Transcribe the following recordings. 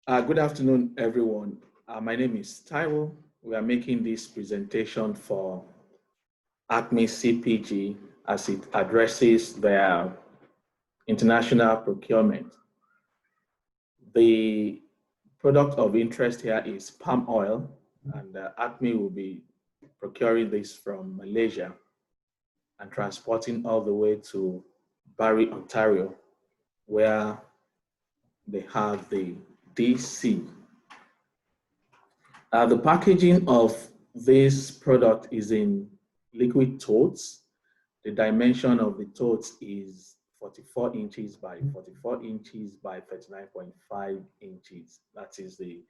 Good afternoon, everyone. My name is Taiwo. We are making this presentation for Acme CPG as it addresses their international procurement. The product of interest here is palm oil, and Acme will be procuring this from Malaysia and transporting all the way to Barrie, Ontario, where they have the DC. The packaging of this product is in liquid totes. The dimension of the totes is 44 inches by 44 inches by 39.5 inches. That is the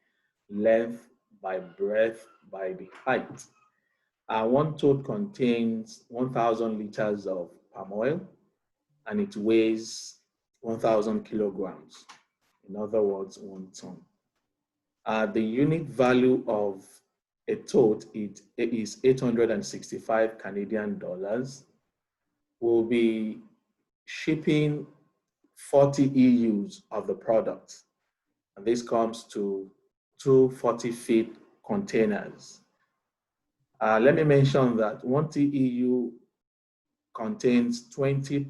length by breadth by the height. One tote contains 1,000 liters of palm oil and it weighs 1,000 kilograms. In other words, 1 ton. The unit value of a tote is 865 Canadian dollars. We'll be shipping 40 EUs of the product. And this comes to 240-feet containers. Let me mention that 1 TEU contains 20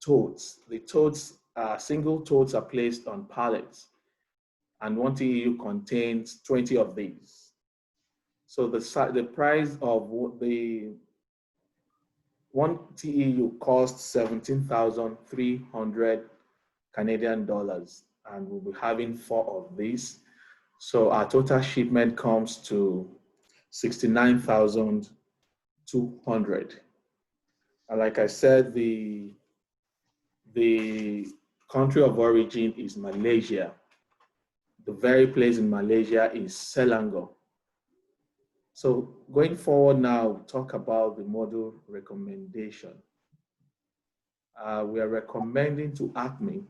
totes. The totes, single totes are placed on pallets, and 1 TEU contains 20 of these. So the price of the 1 TEU costs 17,300 Canadian dollars, and we'll be having 4 of these. So our total shipment comes to 69,200. And like I said, the country of origin is Malaysia. The very place in Malaysia is Selangor. So going forward now, we'll talk about the model recommendation. We are recommending to Acme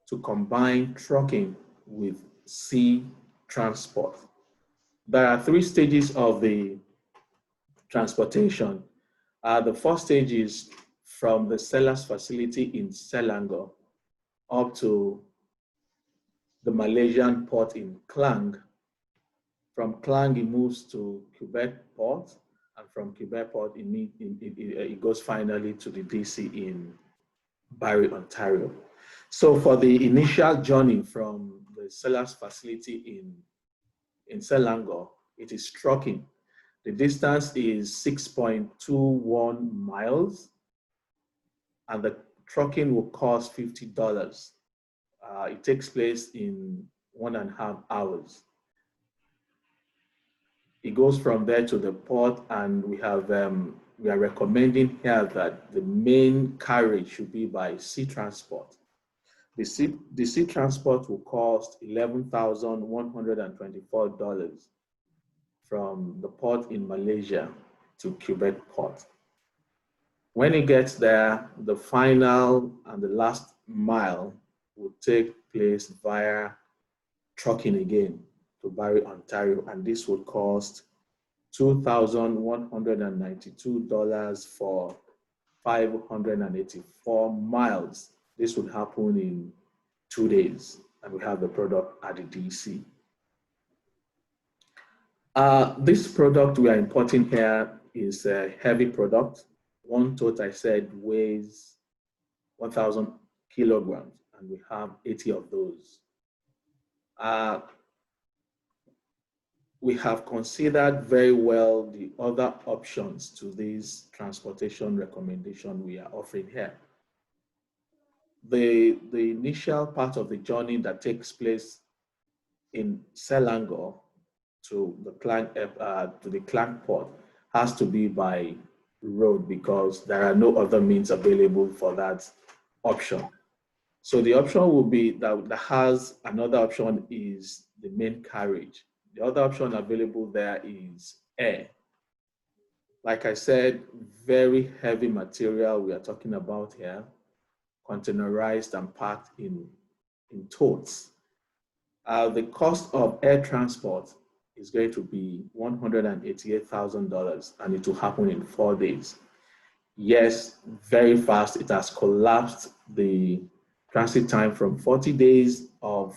to combine trucking with sea transport. There are 3 stages of the transportation. The first stage is from the seller's facility in Selangor up to the Malaysian port in Klang. From Klang, it moves to Quebec port, and from Quebec port, it goes finally to the DC in Barrie, Ontario. So for the initial journey from the seller's facility in Selangor, it is trucking. The distance is 6.21 miles, and the trucking will cost $50. It takes place in 1.5 hours. It goes from there to the port, and we are recommending here that the main carriage should be by sea transport. The sea transport will cost $11,124 from the port in Malaysia to Quebec port. When it gets there, the final and the last mile will take place via trucking again to Barrie, Ontario, and this would cost $2,192 for 584 miles. This would happen in 2 days, and we have the product at the DC. This product we are importing here is a heavy product. 1 tote, I said, weighs 1,000 kilograms, and we have 80 of those. We have considered very well the other options to this transportation recommendation we are offering here. The initial part of the journey that takes place in Selangor to the Klang port has to be by road because there are no other means available for that option. So the option will be that has another option is the main carriage. The other option available there is air. Like I said, very heavy material we are talking about here, containerized and packed in totes. The cost of air transport is going to be $188,000, and it will happen in 4 days. Yes, very fast. It has collapsed the transit time from 40 days of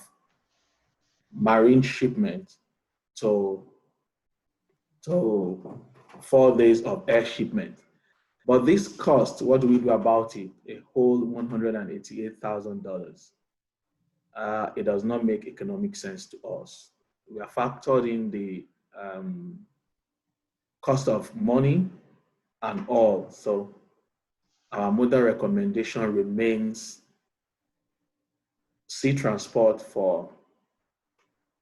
marine shipment to 4 days of air shipment. But this cost, what do we do about it? A whole $188,000. It does not make economic sense to us. We have factored in the cost of money and all. So our model recommendation remains sea transport for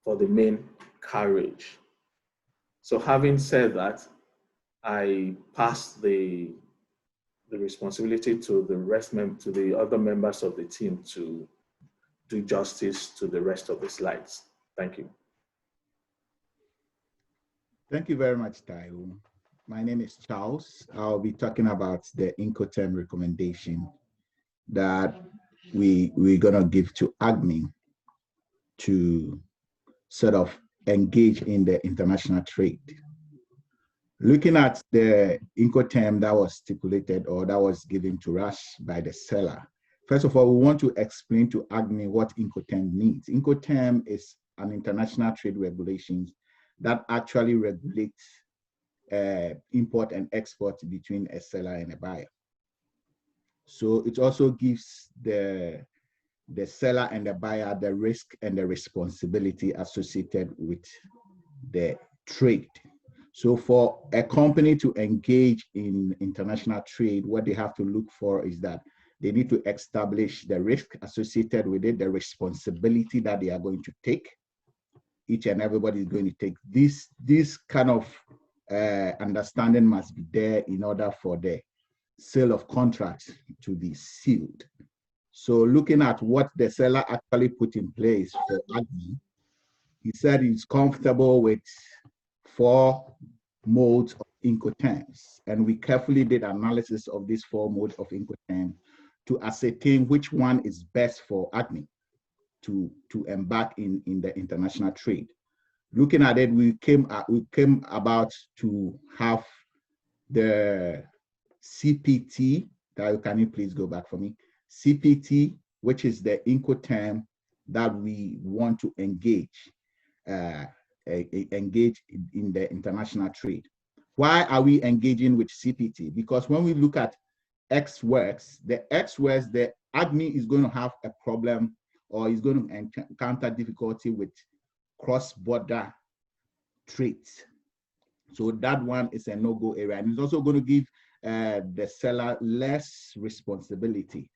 the main carriage. So having said that, I pass the responsibility to to the other members of the team to do justice to the rest of the slides. Thank you. Thank you very much, Taiwo. My name is Charles. I'll be talking about the Incoterm recommendation that we're gonna give to AGMI to sort of engage in the international trade. Looking at the Incoterm that was stipulated or that was given to us by the seller, first of all, we want to explain to AGMI what Incoterm means. Incoterm is an international trade regulations that actually regulates import and export between a seller and a buyer. So it also gives the seller and the buyer the risk and the responsibility associated with the trade. So for a company to engage in international trade, what they have to look for is that they need to establish the risk associated with it, the responsibility that they are going to take. Each and everybody is going to take this kind of understanding must be there in order for the sale of contracts to be sealed. So looking at what the seller actually put in place for AGMI, he said he's comfortable with 4 modes of Incoterms, and we carefully did analysis of these 4 modes of Incoterm to ascertain which one is best for AGMI to embark in the international trade. Looking at it, we came about to have the CPT. Can you please go back for me? CPT, which is the Incoterm that we want to engage in the international trade. Why are we engaging with CPT? Because when we look at Ex Works, the AGMI is going to have a problem or is going to encounter difficulty with cross-border trades. So that one is a no-go area. And it's also going to give the seller less responsibility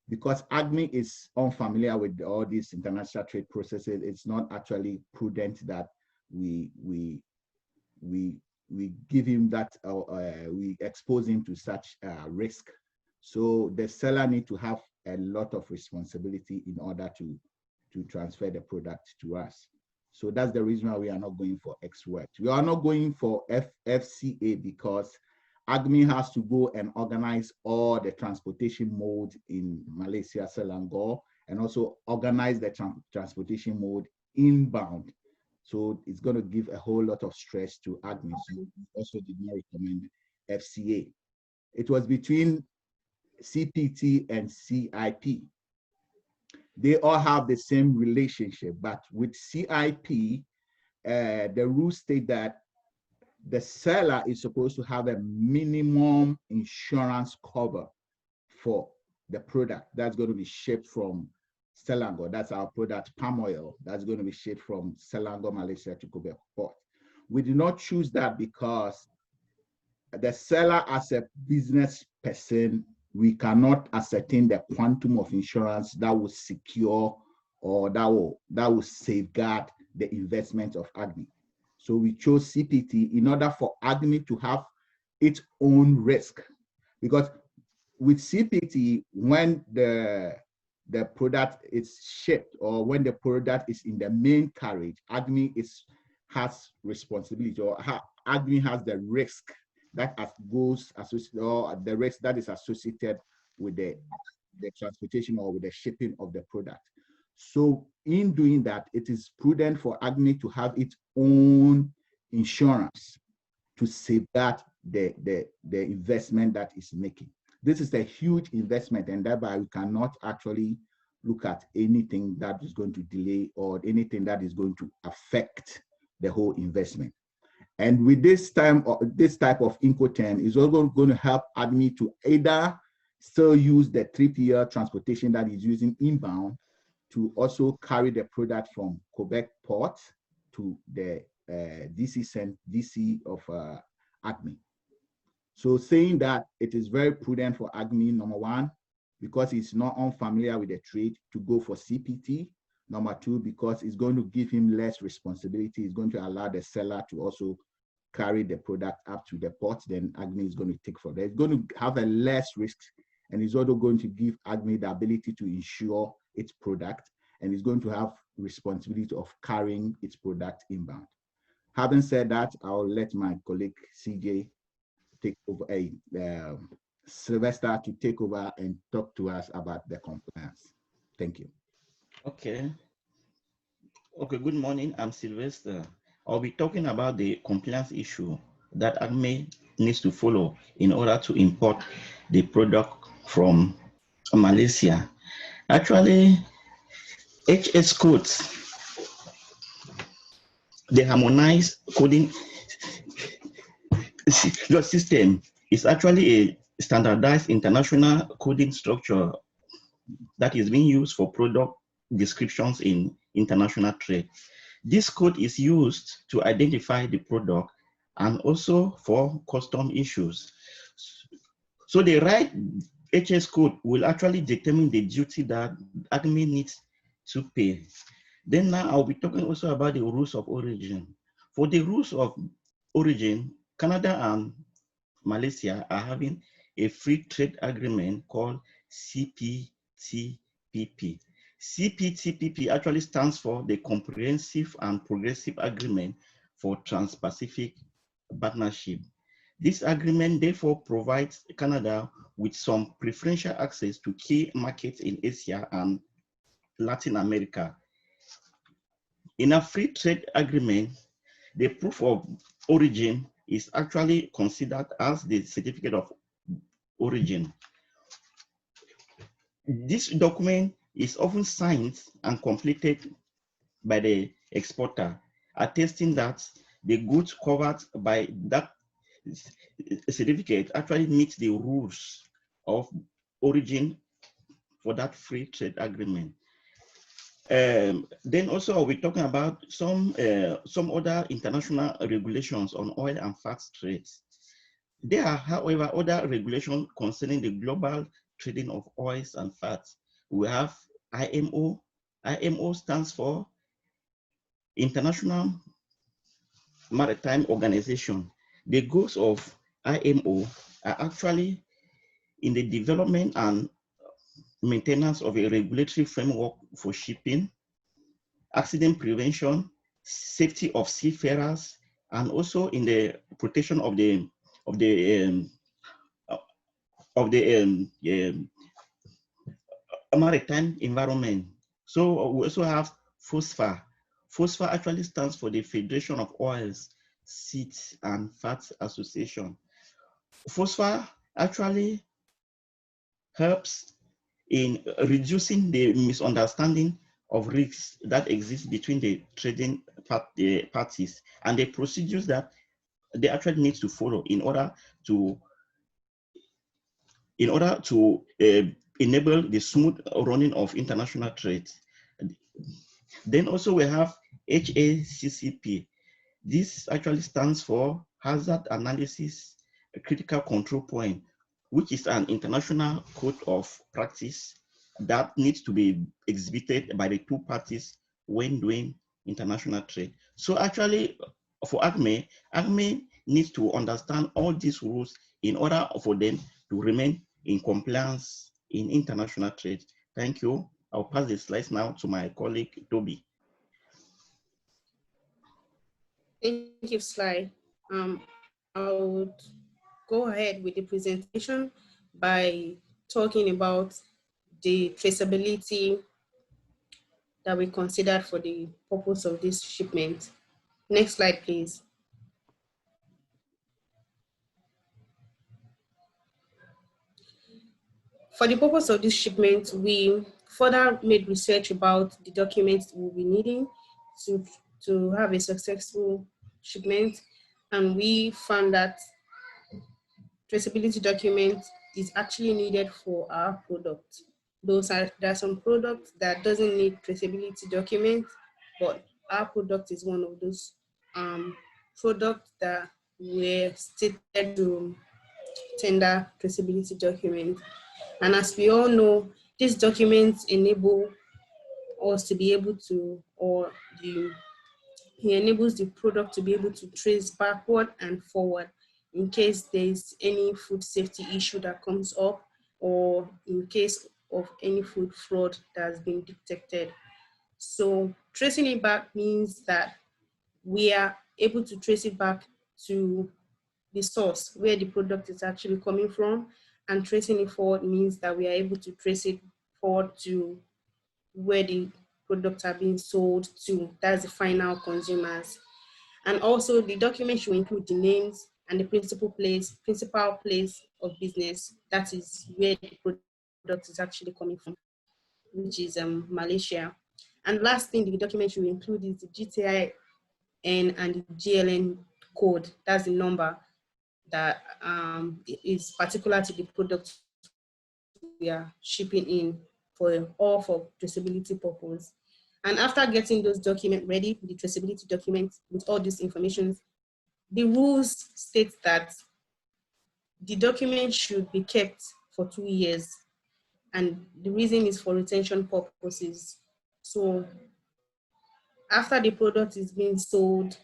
because AGMI is unfamiliar with all these international trade processes. It's not actually prudent that we give him that, we expose him to such risk. So the seller need to have a lot of responsibility in order to transfer the product to us. So that's the reason why we are not going for Ex Works. We are not going for FCA because AGMI has to go and organize all the transportation modes in Malaysia, Selangor, and also organize the transportation mode inbound. So it's going to give a whole lot of stress to AGMI. So we also did not recommend FCA. It was between CPT and CIP. They all have the same relationship, but with CIP, the rules state that the seller is supposed to have a minimum insurance cover for the product that's going to be shipped from Selangor. That's our product, palm oil. That's going to be shipped from Selangor, Malaysia to Kobe Port. We did not choose that because the seller, as a business person, we cannot ascertain the quantum of insurance that will secure or that will safeguard the investment of AGMI. So we chose CPT in order for AGMI to have its own risk. Because with CPT, when the product is shipped or when the product is in the main carriage, AGMI has responsibility, or AGMI has the risk that goes associated, or the risk that is associated with the transportation or with the shipping of the product. So in doing that, it is prudent for AGMI to have its own insurance to safeguard the investment that is making. This is a huge investment, and thereby we cannot actually look at anything that is going to delay or anything that is going to affect the whole investment. And with this type of Incoterm is also going to help ADME to either still use the 3PL transportation that is using inbound to also carry the product from Quebec port to the DC of ACME. So saying that it is very prudent for ACME, number one, because it's not unfamiliar with the trade, to go for CPT. Number two, because it's going to give him less responsibility. It's going to allow the seller to also carry the product up to the port. Then ACME is going to take for that. It's going to have a less risk, and it's also going to give ACME the ability to insure its product, and it's going to have responsibility of carrying its product inbound. Having said that, I'll let my colleague CJ take over, Sylvester, to take over and talk to us about the compliance. Thank you. Okay, good morning, I'm Sylvester. I'll be talking about the compliance issue that ACME needs to follow in order to import the product from Malaysia. Actually, HS codes, the harmonized coding system is actually a standardized international coding structure that is being used for product descriptions in international trade. This code is used to identify the product and also for custom issues. So the right HS code will actually determine the duty that ACME needs to pay. Then now I'll be talking also about the rules of origin. For the rules of origin, Canada and Malaysia are having a free trade agreement called CPTPP. CPTPP actually stands for the Comprehensive and Progressive Agreement for Trans-Pacific Partnership. This agreement therefore provides Canada with some preferential access to key markets in Asia and Latin America. In a free trade agreement, the proof of origin is actually considered as the certificate of origin. This document is often signed and completed by the exporter, attesting that the goods covered by that certificate actually meet the rules of origin for that free trade agreement. Then also we're talking about some other international regulations on oil and fats trades. There are, however, other regulations concerning the global trading of oils and fats. We have IMO. IMO stands for International Maritime Organization. The goals of IMO are actually in the development and maintenance of a regulatory framework for shipping, accident prevention, safety of seafarers, and also in the protection of the maritime environment. So we also have FOSFA. FOSFA actually stands for the Federation of Oils, Seeds, and Fats Association. FOSFA actually helps in reducing the misunderstanding of risks that exist between the trading parties and the procedures that they actually need to follow in order to enable the smooth running of international trade. Then also we have HACCP. This actually stands for Hazard Analysis Critical Control Point, which is an international code of practice that needs to be exhibited by the two parties when doing international trade. So actually for ACME, ACME needs to understand all these rules in order for them to remain in compliance in international trade. Thank you. I'll pass the slides now to my colleague, Toby. Thank you, Sly. I would go ahead with the presentation by talking about the traceability that we considered for the purpose of this shipment. Next slide, please. For the purpose of this shipment, we further made research about the documents we'll be needing to have a successful shipment, and we found that traceability document is actually needed for our product. There are some products that doesn't need traceability document, but our product is one of those products that were stated to tender traceability document. And as we all know, these documents enable us to be able to, it enables the product to be able to trace backward and forward in case there's any food safety issue that comes up, or in case of any food fraud that has been detected. So tracing it back means that we are able to trace it back to the source where the product is actually coming from, and tracing it forward means that we are able to trace it forward to where the products are being sold to. That's the final consumers. And also the document should include the names and the principal place of business. That is where the product is actually coming from, which is Malaysia. And last thing the document should include is the GTIN and the GLN code. That's the number that is particular to the product we are shipping in for traceability purpose. And after getting those documents ready, the traceability document with all this information, the rules state that the document should be kept for 2 years. And the reason is for retention purposes. So after the product is being sold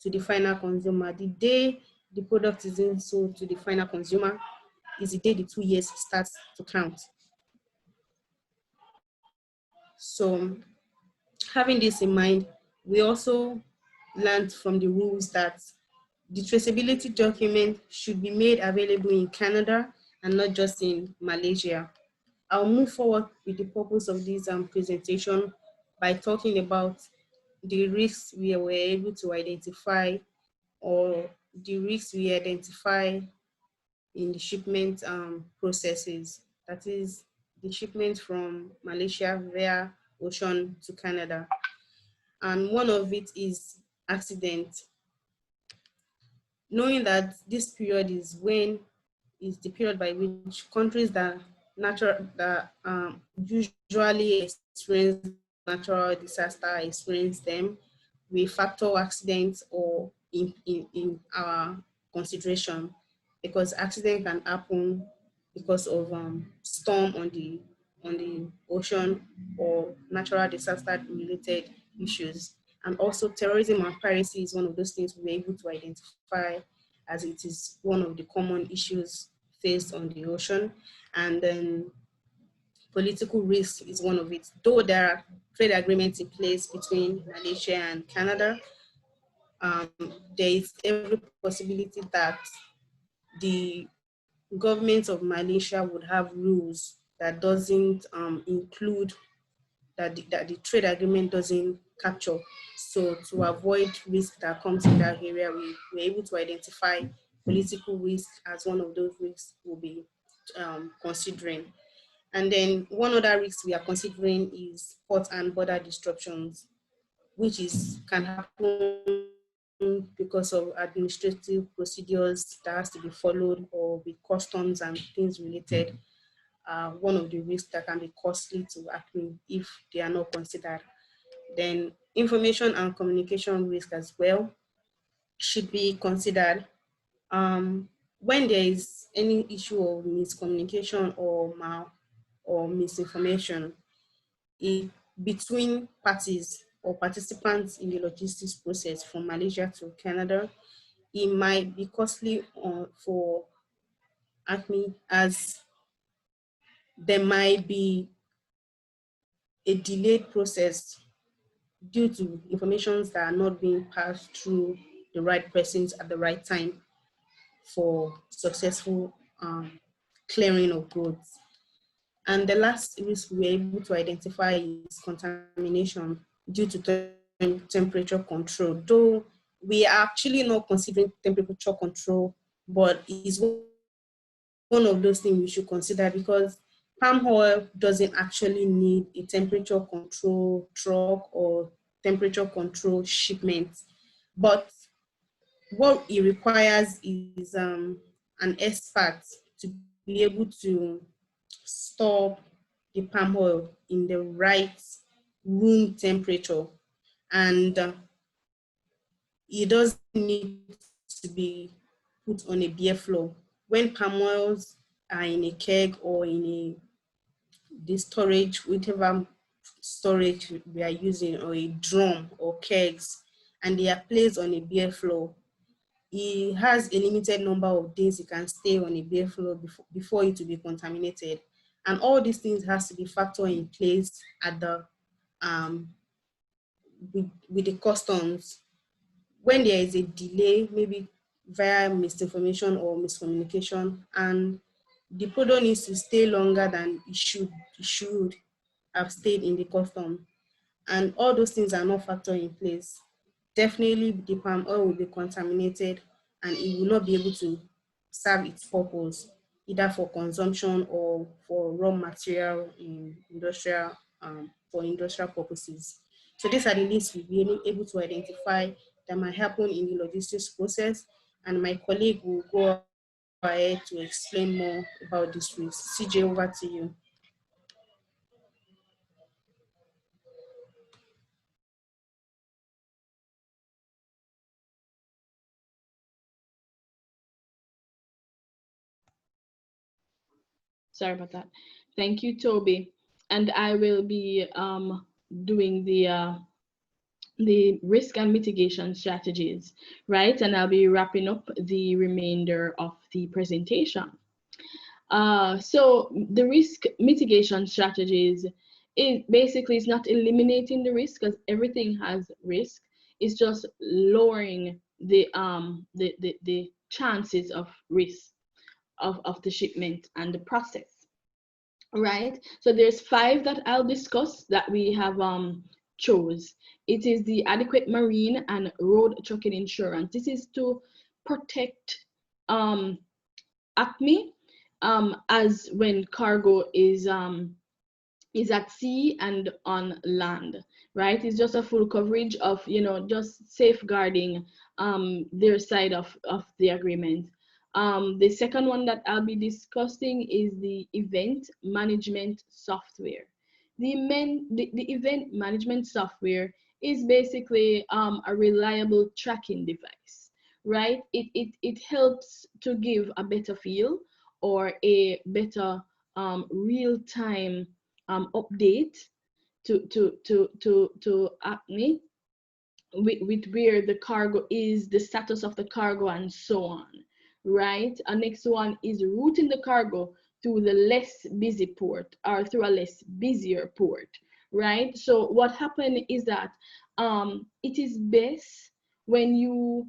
to the final consumer, the day the product is being sold to the final consumer is the day the 2 years starts to count. So having this in mind, we also learned from the rules that the traceability document should be made available in Canada and not just in Malaysia. I'll move forward with the purpose of this presentation by talking about the risks we were able to identify, or the risks we identify in the shipment processes. That is the shipment from Malaysia via ocean to Canada. And one of it is accident. Knowing that this period is the period by which countries that usually experience natural disaster experience them, we factor accidents or in our consideration, because accident can happen because of storm on the ocean or natural disaster related issues. And also terrorism and piracy is one of those things we were able to identify, as it is one of the common issues faced on the ocean. And then political risk is one of it. Though there are trade agreements in place between Malaysia and Canada, there is every possibility that the government of Malaysia would have rules that doesn't include, that the trade agreement doesn't capture. So to avoid risk that comes in that area, we were able to identify political risk as one of those risks we'll be considering. And then one other risk we are considering is port and border disruptions, which can happen because of administrative procedures that has to be followed, or with customs and things related. One of the risks that can be costly to ACME if they are not considered. Then information and communication risk as well should be considered. When there is any issue of miscommunication or misinformation between parties or participants in the logistics process from Malaysia to Canada, it might be costly for ACME, as there might be a delayed process due to information that are not being passed through the right persons at the right time for successful clearing of goods. And the last risk we were able to identify is contamination due to temperature control. Though we are actually not considering temperature control, but it's one of those things we should consider, because palm oil doesn't actually need a temperature control truck or temperature control shipment, but what it requires is an expert to be able to store the palm oil in the right room temperature, and it doesn't need to be put on a bare floor. When palm oils are in a keg or in the storage, whichever storage we are using, or a drum or kegs, and they are placed on a bare floor, it has a limited number of days it can stay on a bare floor before it will be contaminated. And all these things has to be factored in place at the with the customs. When there is a delay, maybe via misinformation or miscommunication, and the product needs to stay longer than it should have stayed in the custom, and all those things are not factored in place, definitely the palm oil will be contaminated and it will not be able to serve its purpose, either for consumption or for raw material in industrial, for industrial purposes. So these are the lists we've been able to identify that might happen in the logistics process, and my colleague will go ahead to explain more about this risk. CJ, over to you. Sorry about that. Thank you, Toby. And I will be doing the risk and mitigation strategies, right? And I'll be wrapping up the remainder of the presentation. So the risk mitigation strategies is basically, it's not eliminating the risk, because everything has risk. It's just lowering the chances of risk of the shipment and the process. Right, so there's 5 that I'll discuss that we have chose. It is the adequate marine and road trucking insurance. This is to protect ACME as when cargo is at sea and on land, right? It's just a full coverage of, just safeguarding their side of the agreement. The second one that I'll be discussing is the event management software. The event management software is basically a reliable tracking device, right? It helps to give a better feel or a better real-time update to ACME with where the cargo is, the status of the cargo, and so on. Right, our next one is routing the cargo through the less busy port or through a less busier port, right? So what happened is that it is best when you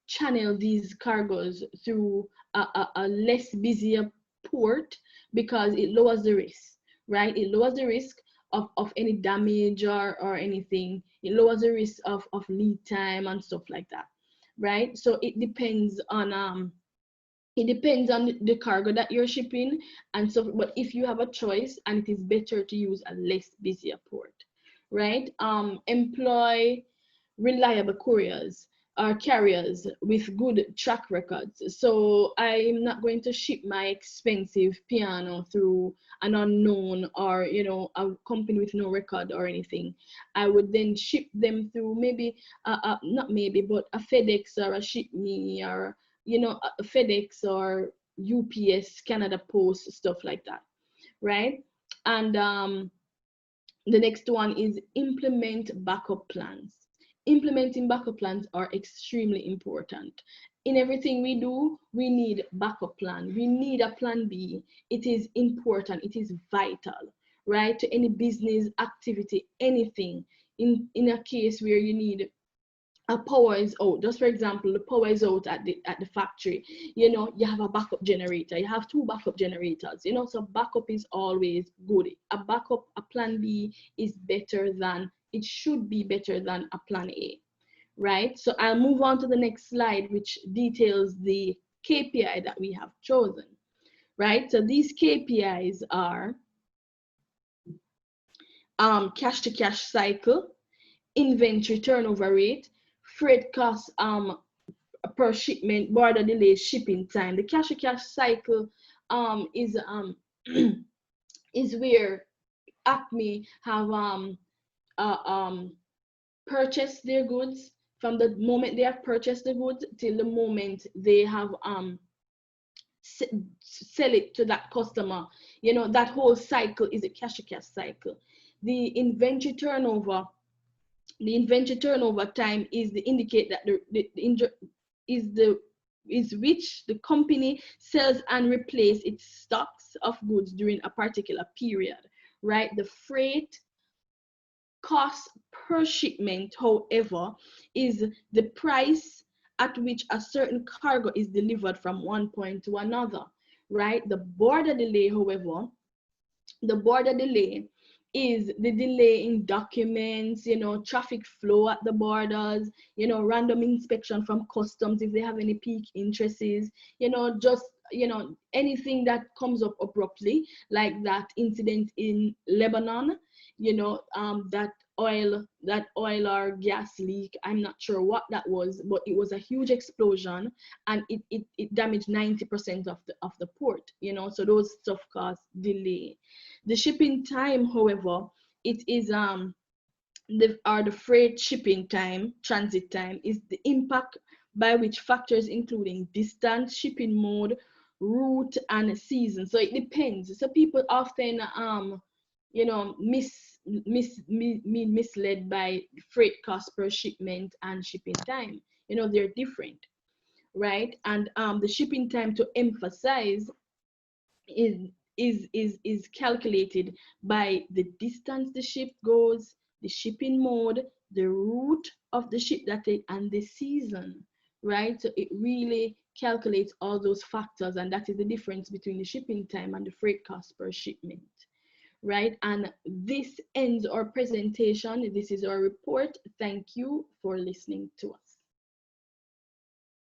channel these cargoes through a less busier port, because it lowers the risk, right? It lowers the risk of any damage or anything. It lowers the risk of lead time and stuff like that. Right, so it depends on the cargo that you're shipping and so. But if you have a choice, and it is better to use a less busier port, right? Employ reliable couriers or carriers with good track records. So I'm not going to ship my expensive piano through an unknown or a company with no record or anything. I would then ship them through maybe not maybe, but a FedEx or a ShipMe or a FedEx or UPS, Canada Post, stuff like that, right? And the next one is implement backup plans. Implementing backup plans are extremely important. In everything we do, we need backup plan. We need a plan B. It is important. It is vital, right? To any business activity, anything. In a case where you need a power is out, just for example, the power is out at the factory, you have a backup generator, you have 2 backup generators, so backup is always good. A plan B is better than, it should be better than a plan A, right? So I'll move on to the next slide, which details the KPI that we have chosen, right? So these KPIs are cash to cash cycle, inventory turnover rate, freight cost per shipment, border delay, shipping time. The cash to cash cycle is is where Acme have purchased their goods, from the moment they have purchased the goods till the moment they have sell it to that customer. You know, that whole cycle is a cash to cash cycle. The inventory turnover time is the indicate that is which the company sells and replace its stocks of goods during a particular period, right? The freight cost per shipment, however, is the price at which a certain cargo is delivered from one point to another, right? The border delay, however, the border delay is the delay in documents, you know, traffic flow at the borders, you know, random inspection from customs if they have any peak interests, you know, just, you know, anything that comes up abruptly, like that incident in Lebanon, you know, that oil or gas leak. I'm not sure what that was, but it was a huge explosion, and it damaged 90% of the port, you know, so those stuff cause delay. The shipping time, however, it is the freight shipping time, transit time, is the impact by which factors including distance, shipping mode, route, and season. So it depends. So people often you know, misled by freight cost per shipment and shipping time. You know, they're different, right? And the shipping time, to emphasize, is calculated by the distance the ship goes, the shipping mode, the route of the ship that it, and the season, right? So it really calculates all those factors, and that is the difference between the shipping time and the freight cost per shipment, right? And this ends our presentation. This is our report. Thank you for listening to us.